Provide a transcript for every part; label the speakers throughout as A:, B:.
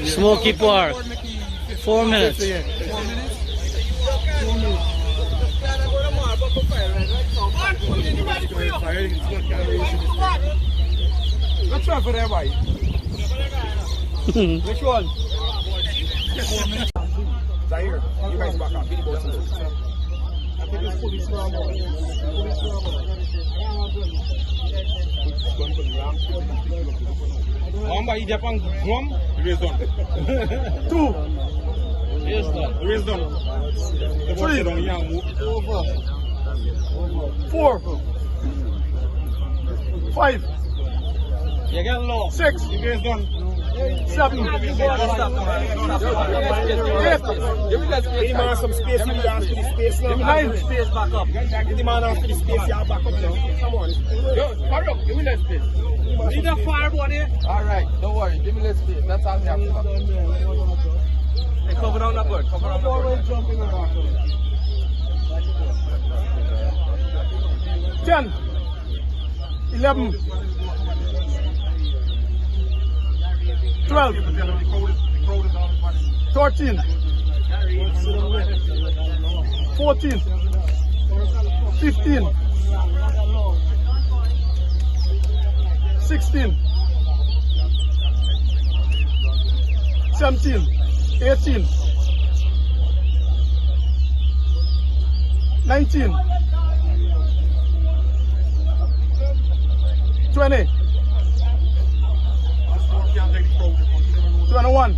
A: Smoky Park. 4 minutes.
B: 4 minutes. Let's try for that white. Which one? ZAHIR, you guys back up. I think it's fully strong. One by Japan drum, the race done. 2. The race done. 3. 4. 5. You get low. 6. The race done. 7. 8. Give me some space. Give me space. 9. Space back up. Give the man after the space. Back up now. Come on. Yo, hurry up. Give me that space. Need a fire body. Alright, don't worry. Give me that space. That's all we have to do. Hey, cover down that bird. Cover down that bird. 10. 11. 12, 13, 14, 15, 16, 17, 18, 19, 20, 21,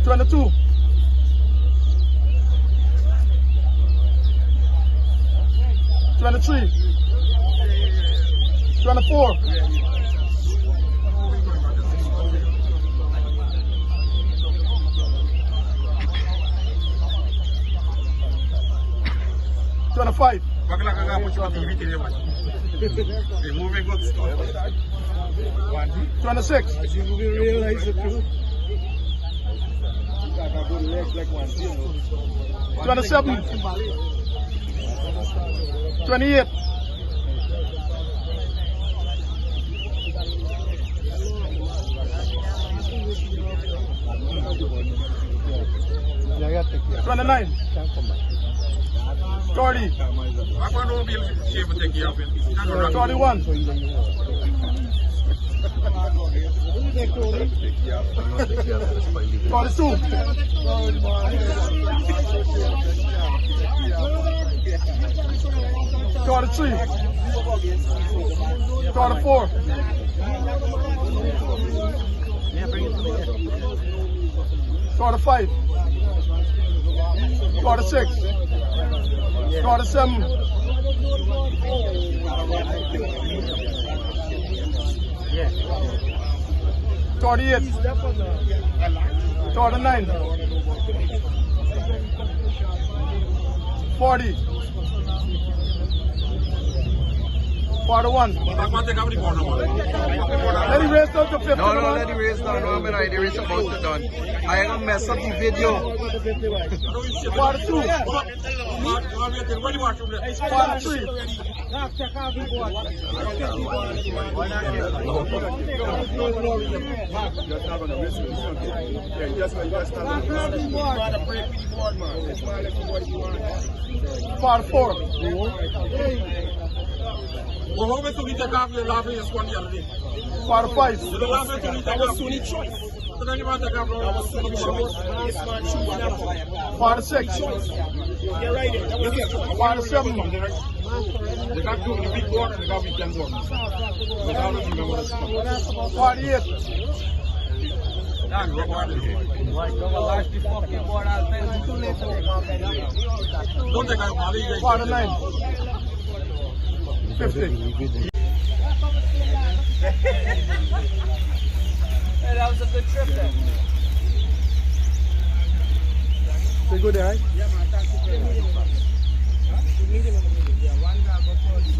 B: 22, 23, 24, 25. 26. 27. 28. 29. 30. 31. 42. 43. 44. 45. 46. 47. 48. 49. 40. 41. Let it race down to 50.
C: No, let it race down. No, I'm right. The race about to done. I ain't gonna mess up the video.
B: 42. 44.
D: Well, how much do we take off your laughing and squat the other day?
B: 45.
D: So the last time we take off Sunni choice. So then you want to take off our Sunni choice.
B: 46.
D: You're right there.
B: 47.
D: They got two in the big board and they got weekend board. Without it, you know,
B: 48.
D: Don't take off all you guys.
B: 49. 50.
E: Hey, that was a good trip then.
B: So good, right?
E: Yeah, man, thank you very much. Yeah, one guy before the